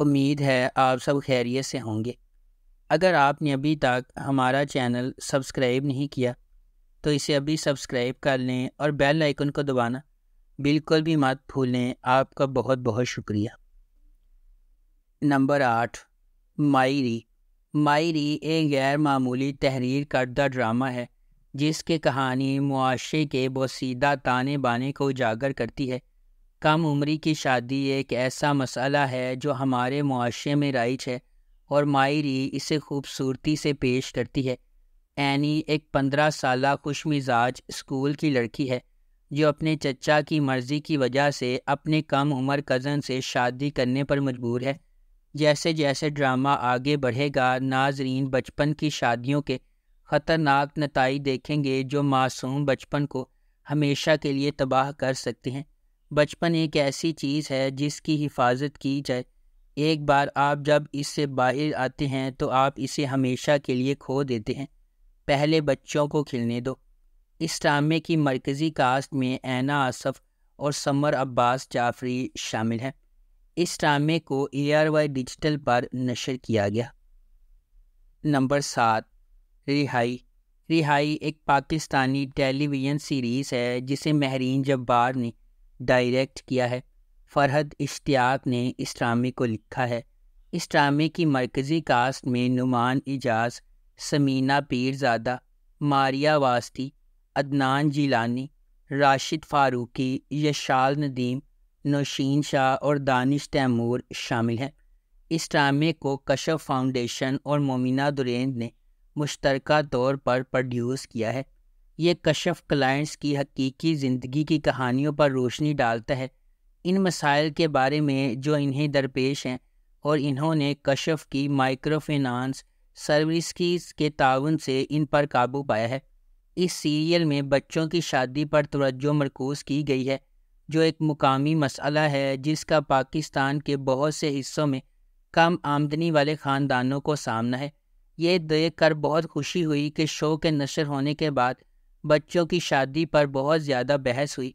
امید ہے آپ سب خیریت سے ہوں گے۔ اگر آپ نے ابھی تک ہمارا چینل سبسکرائب نہیں کیا تو اسے ابھی سبسکرائب کر لیں اور بیل آئیکن کو دبانا بالکل بھی مت بھولیں۔ آپ کا بہت بہت شکریہ۔ نمبر 8، مائی ری ایک غیر معمولی تحریر کردہ ڈرامہ ہے جس کی کہانی معاشرے کے بوسیدہ تانے بانے کو اجاگر کرتی ہے۔ کم عمری کی شادی ایک ایسا مسئلہ ہے جو ہمارے معاشرے میں رائج ہے اور مائی ری اسے خوبصورتی سے پیش کرتی ہے۔ اینی ایک 15 سالہ خوش مزاج اسکول کی لڑکی ہے جو اپنے چچا کی مرضی کی وجہ سے اپنے کم عمر کزن سے شادی کرنے پر مجبور ہے۔ جیسے جیسے ڈرامہ آگے بڑھے گا، ناظرین بچپن کی شادیوں کے خطرناک نتائج دیکھیں گے جو معصوم بچپن کو ہمیشہ کے لیے تباہ کر سکتے ہیں۔ بچپن ایک ایسی چیز ہے جس کی حفاظت کی جائے۔ ایک بار آپ جب اس سے باہر آتے ہیں تو آپ اسے ہمیشہ کے لیے کھو دیتے ہیں۔ پہلے بچوں کو کھلنے دو۔ اس ڈرامے کی مرکزی کاسٹ میں اینا آصف اور سمر عباس جعفری شامل ہیں۔ اس ڈرامے کو ARY ڈیجیٹل پر نشر کیا گیا۔ نمبر 7، رہائی ایک پاکستانی ٹیلی ویژن سیریز ہے جسے مہرین جبار نے ڈائریکٹ کیا ہے۔ فرحت اشتیاق نے اس ڈرامے کو لکھا ہے۔ اس ڈرامے کی مرکزی کاسٹ میں نعمان اعجاز، سمینہ پیرزادہ، ماریہ واسطی، عدنان جیلانی، راشد فاروقی، یشال ندیم، نوشین شاہ اور دانش تیمور شامل ہیں۔ اس ڈرامے کو کشف فاؤنڈیشن اور مومنہ دریند نے مشترکہ طور پر پروڈیوس کیا ہے۔ یہ کشف کلائنٹس کی حقیقی زندگی کی کہانیوں پر روشنی ڈالتا ہے، ان مسائل کے بارے میں جو انہیں درپیش ہیں اور انہوں نے کشف کی مائکرو فنانس سروسز کے تعاون سے ان پر قابو پایا ہے۔ اس سیریل میں بچوں کی شادی پر توجہ مرکوز کی گئی ہے جو ایک مقامی مسئلہ ہے جس کا پاکستان کے بہت سے حصوں میں کم آمدنی والے خاندانوں کو سامنا ہے۔ یہ دیکھ کر بہت خوشی ہوئی کہ شو کے نشر ہونے کے بعد بچوں کی شادی پر بہت زیادہ بحث ہوئی۔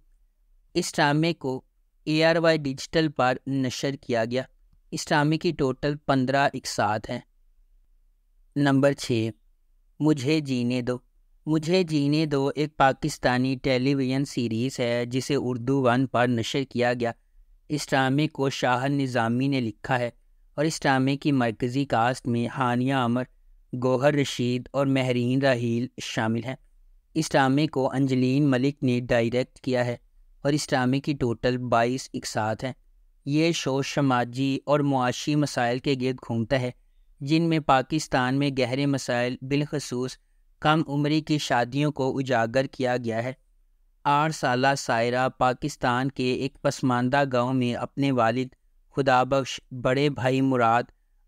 اس ڈرامے کو ARY ڈیجیٹل پر نشر کیا گیا۔ اس ڈرامے کی ٹوٹل 15 اقساط ہیں۔ نمبر 6، مجھے جینے دو ایک پاکستانی ٹیلی ویژن سیریز ہے جسے اردو 1 پر نشر کیا گیا۔ اس ڈرامے کو شاہد نظامی نے لکھا ہے اور اس ڈرامے کی مرکزی کاسٹ میں ہانیہ عمر، گوہر رشید اور مہرین راحیل شامل ہیں۔ اس ڈرامے کو انجلین ملک نے ڈائریکٹ کیا ہے اور اس ڈرامے کی ٹوٹل 22 اقساط ہیں۔ یہ شو سماجی اور معاشی مسائل کے گرد گھومتا ہے جن میں پاکستان میں گہرے مسائل بالخصوص کم عمری کی شادیوں کو اجاگر کیا گیا ہے۔ 8 سالہ سائرہ پاکستان کے ایک پسماندہ گاؤں میں اپنے والد خدا بخش، بڑے بھائی مراد،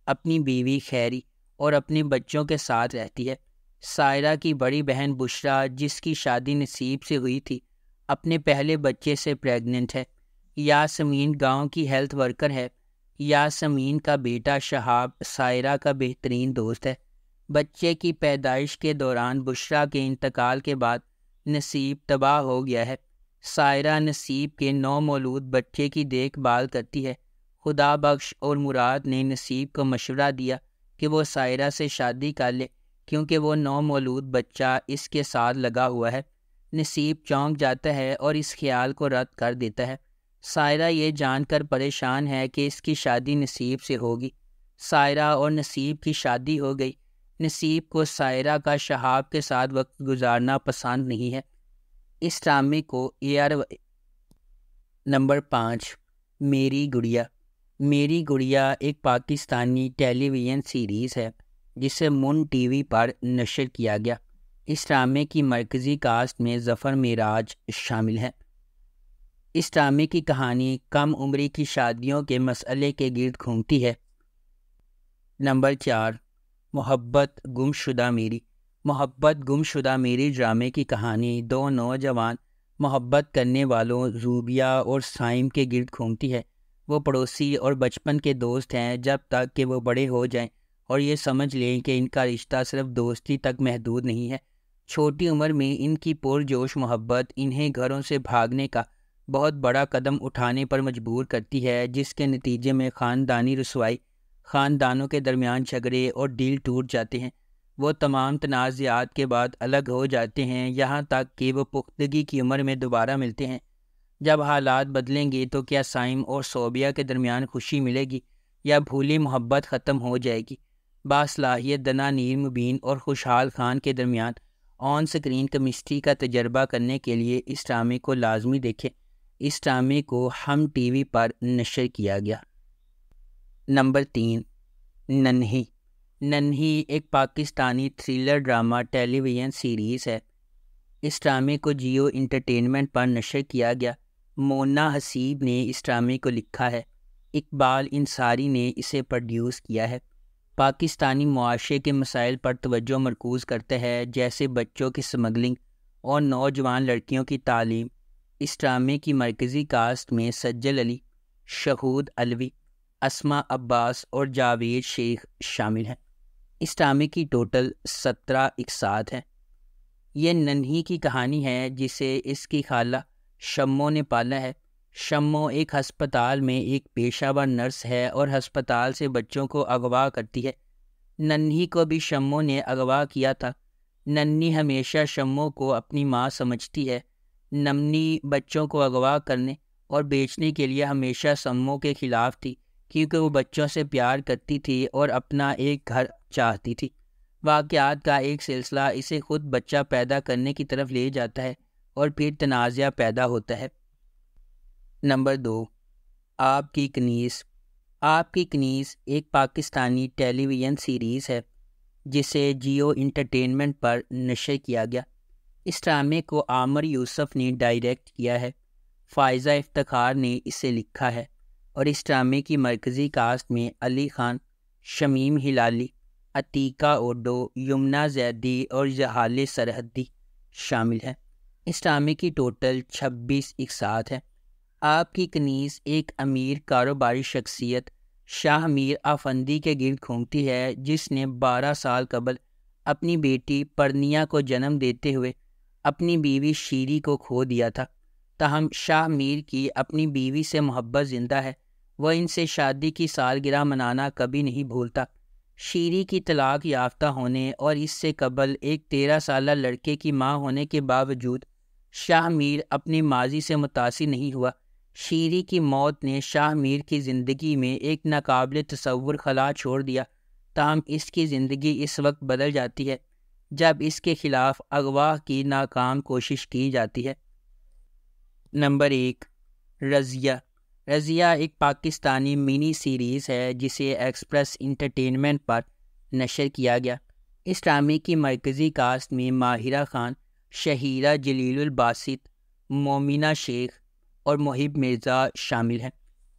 اپنی بیوی خیری اور اپنے بچوں کے ساتھ رہتی ہے۔ سائرہ کی بڑی بہن بشرا جس کی شادی نصیب سے ہوئی تھی اپنے پہلے بچے سے پریگننٹ ہے۔ یاسمین گاؤں کی ہیلتھ ورکر ہے۔ یاسمین کا بیٹا شہاب سائرہ کا بہترین دوست ہے۔ بچے کی پیدائش کے دوران بشرا کے انتقال کے بعد نصیب تباہ ہو گیا ہے۔ سائرہ نصیب کے نومولود بچے کی دیکھ بھال کرتی ہے۔ خدا بخش اور مراد نے نصیب کو مشورہ دیا کہ وہ سائرہ سے شادی کر لے کیونکہ وہ نومولود بچہ اس کے ساتھ لگا ہوا ہے۔ نصیب چونک جاتا ہے اور اس خیال کو رد کر دیتا ہے۔ سائرہ یہ جان کر پریشان ہے کہ اس کی شادی نصیب سے ہوگی۔ سائرہ اور نصیب کی شادی ہو گئی۔ نصیب کو سائرہ کا شہاب کے ساتھ وقت گزارنا پسند نہیں ہے۔ اس ڈرامے کو نمبر 5، میری گڑیا ایک پاکستانی ٹیلی ویژن سیریز ہے جسے من ٹی وی پر نشر کیا گیا۔ اس ڈرامے کی مرکزی کاسٹ میں ظفر معراج شامل ہیں۔ اس ڈرامے کی کہانی کم عمری کی شادیوں کے مسئلے کے گرد گھومتی ہے۔ نمبر 4، محبت گم شدہ میری ڈرامے کی کہانی 2 نوجوان محبت کرنے والوں روبیہ اور سائم کے گرد گھومتی ہے۔ وہ پڑوسی اور بچپن کے دوست ہیں جب تک کہ وہ بڑے ہو جائیں اور یہ سمجھ لیں کہ ان کا رشتہ صرف دوستی تک محدود نہیں ہے۔ چھوٹی عمر میں ان کی پرجوش محبت انہیں گھروں سے بھاگنے کا بہت بڑا قدم اٹھانے پر مجبور کرتی ہے، جس کے نتیجے میں خاندانی رسوائی خاندانوں کے درمیان جھگڑے اور دل ٹوٹ جاتے ہیں۔ وہ تمام تنازعات کے بعد الگ ہو جاتے ہیں، یہاں تک کہ وہ پختگی کی عمر میں دوبارہ ملتے ہیں۔ جب حالات بدلیں گے تو کیا سائم اور صوبیہ کے درمیان خوشی ملے گی یا بھولی محبت ختم ہو جائے گی؟ باصلاحیت دنا نیر مبین اور خوشحال خان کے درمیان آن سکرین کیمسٹری کا تجربہ کرنے کے لیے اس ڈرامے کو لازمی دیکھیں۔ اس ڈرامے کو ہم ٹی وی پر نشر کیا گیا۔ نمبر 3، ننھی۔ ننھی ایک پاکستانی تھرلر ڈرامہ ٹیلی ویژن سیریز ہے۔ اس ڈرامے کو جیو انٹرٹینمنٹ پر نشر کیا گیا۔ مونا حسیب نے اس ڈرامے کو لکھا ہے۔ اقبال انصاری نے اسے پروڈیوس کیا ہے۔ پاکستانی معاشرے کے مسائل پر توجہ مرکوز کرتا ہے، جیسے بچوں کی سمگلنگ اور نوجوان لڑکیوں کی تعلیم۔ اس ڈرامے کی مرکزی کاسٹ میں سجل علی، شہود علوی، اسما عباس اور جاوید شیخ شامل ہیں۔ اس ڈرامے کی ٹوٹل 17 اقساط ہیں۔ یہ ننھی کی کہانی ہے جسے اس کی خالہ شمو نے پالا ہے۔ شمو ایک ہسپتال میں ایک پیشہ ور نرس ہے اور ہسپتال سے بچوں کو اغوا کرتی ہے۔ ننھی کو بھی شمو نے اغوا کیا تھا۔ ننھی ہمیشہ شمو کو اپنی ماں سمجھتی ہے۔ ننھی بچوں کو اغوا کرنے اور بیچنے کے لیے ہمیشہ شمو کے خلاف تھی، کیونکہ وہ بچوں سے پیار کرتی تھی اور اپنا ایک گھر چاہتی تھی۔ واقعات کا ایک سلسلہ اسے خود بچہ پیدا کرنے کی طرف لے جاتا ہے اور پھر تنازع پیدا ہوتا ہے۔ نمبر 2، آپ کی کنیز۔ آپ کی کنیز ایک پاکستانی ٹیلی ویژن سیریز ہے جسے جیو انٹرٹینمنٹ پر نشر کیا گیا۔ اس ڈرامے کو عامر یوسف نے ڈائریکٹ کیا ہے۔ فائزہ افتخار نے اسے لکھا ہے اور اس ڈرامے کی مرکزی کاسٹ میں علی خان، شمیم ہلالی، عتیقہ اوڈو، یمنا زیدی اور جہال سرحدی شامل ہیں۔ اس ڈرامے کی ٹوٹل 26 اقساط ہیں۔ آپ کی کنیز ایک امیر کاروباری شخصیت شاہ میر آفندی کے گرد گھومتی ہے، جس نے 12 سال قبل اپنی بیٹی پرنیا کو جنم دیتے ہوئے اپنی بیوی شیری کو کھو دیا تھا۔ تاہم شاہ میر کی اپنی بیوی سے محبت زندہ ہے۔ وہ ان سے شادی کی سالگرہ منانا کبھی نہیں بھولتا۔ شیری کی طلاق یافتہ ہونے اور اس سے قبل ایک 13 سالہ لڑکے کی ماں ہونے کے باوجود شاہ میر اپنی ماضی سے متاثر نہیں ہوا۔ شیری کی موت نے شاہ میر کی زندگی میں ایک ناقابل تصور خلا چھوڑ دیا، تاہم اس کی زندگی اس وقت بدل جاتی ہے جب اس کے خلاف اغوا کی ناکام کوشش کی جاتی ہے۔ نمبر 1، رضیہ۔ رضیہ ایک پاکستانی منی سیریز ہے جسے ایکسپریس انٹرٹینمنٹ پر نشر کیا گیا۔ اس ڈرامے کی مرکزی کاسٹ میں ماہرہ خان، شہیرہ جلیل الباسط، مومنہ شیخ اور محب مرزا شامل ہیں۔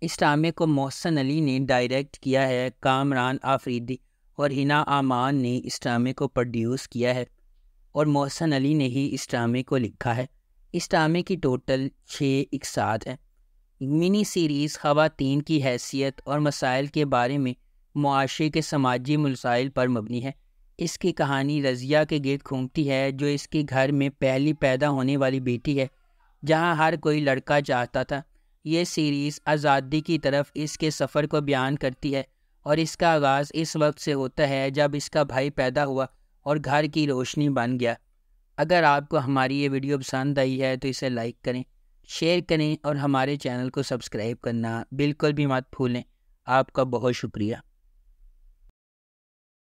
اس ڈرامے کو محسن علی نے ڈائریکٹ کیا ہے۔ کامران آفریدی اور ہنا امان نے اس ڈرامے کو پروڈیوس کیا ہے اور محسن علی نے ہی اس ڈرامے کو لکھا ہے۔ اس ڈرامے کی ٹوٹل 6 اقساط ہیں۔ منی سیریز خواتین کی حیثیت اور مسائل کے بارے میں معاشرے کے سماجی مسائل پر مبنی ہے۔ اس کی کہانی رضیہ کے گرد گھومتی ہے، جو اس کے گھر میں پہلی پیدا ہونے والی بیٹی ہے، جہاں ہر کوئی لڑکا چاہتا تھا۔ یہ سیریز آزادی کی طرف اس کے سفر کو بیان کرتی ہے اور اس کا آغاز اس وقت سے ہوتا ہے جب اس کا بھائی پیدا ہوا اور گھر کی روشنی بن گیا۔ اگر آپ کو ہماری یہ ویڈیو پسند آئی ہے تو اسے لائک کریں، شیئر کریں اور ہمارے چینل کو سبسکرائب کرنا بالکل بھی مت بھولیں۔ آپ کا بہت شکریہ۔